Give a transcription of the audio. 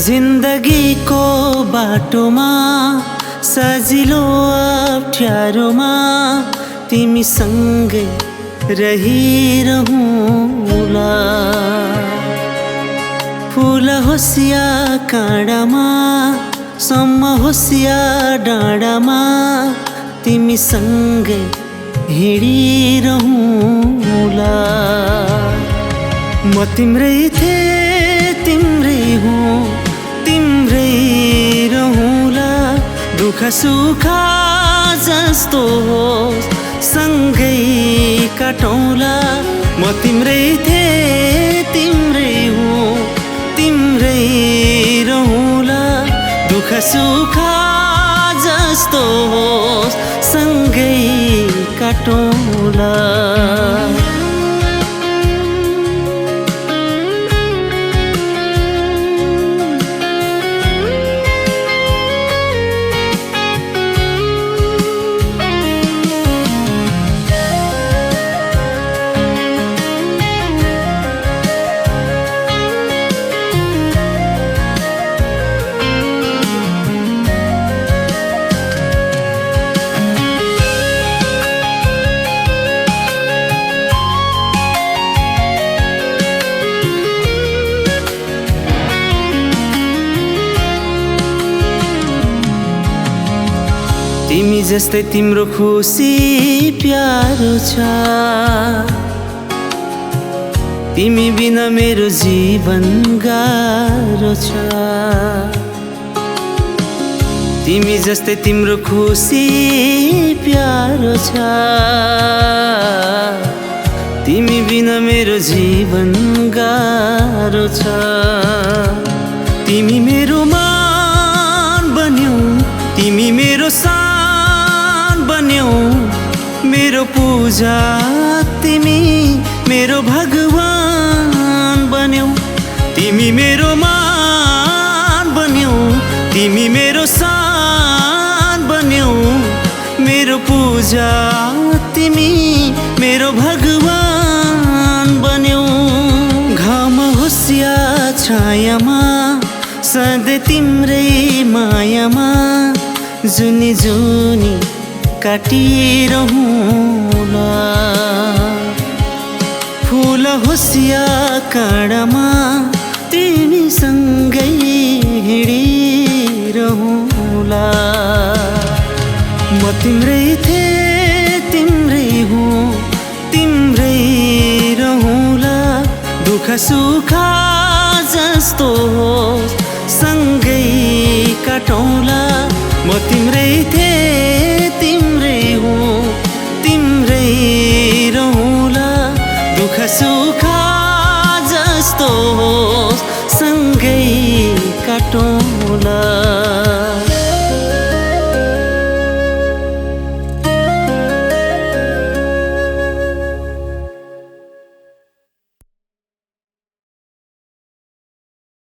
जिन्दगीको बाटोमा सजिलो अप्ठ्यारोमा तिमीसँगै रहिरहुँला। फुल होस् या काँडामा, सम्म होस् या डाँडामा तिमीसँगै हिँडिरहुँला। म तिम्रै थिएँ, तिम्रै हुँ, तिम्रै रहूँला। दुःख सुख जस्तो होस् सँगै काटौँला। म तिम्रै थिएँ, तिम्रै हुँ, तिम्रै रहूँला। दुःख सुख जस्तो होस् सँगै काटौँला। तिमी जस्तै तिम्रो खुसी प्यारो छ, तिमी बिना मेरो जीवन गाह्रो छ। तिमी जस्तै तिम्रो खुसी प्यारो छ, तिमी बिना मेरो जीवन गाह्रो छ। तिमी मेरो मान बन्यौ, तिमी मेरो बन्यौ, मेरो पूजा तिमी मेरो भगवान बन्यौ। तिमी मेरो मान बन्यौ, तिमी मेरो सान बन्यौ, मेरो पूजा तिमी मेरो भगवान बन्यौ। घाम होस् या छायामा सधैँ तिम्रै मायामा जुनी जुनी काटिरहुँला। फुल होस् या काँडामा तिमीसँगै हिँडिरहुँला। म तिम्रै थिएँ, तिम्रै हुँ, तिम्रै रहूँला। दुःख सुख जस्तो होस् सँगै काटौँला। म तिम्रै थिएँ, तिम्रै हुँ, तिम्रै रहूँला। दुःख सुख जस्तो होस् सँगै काटौँला।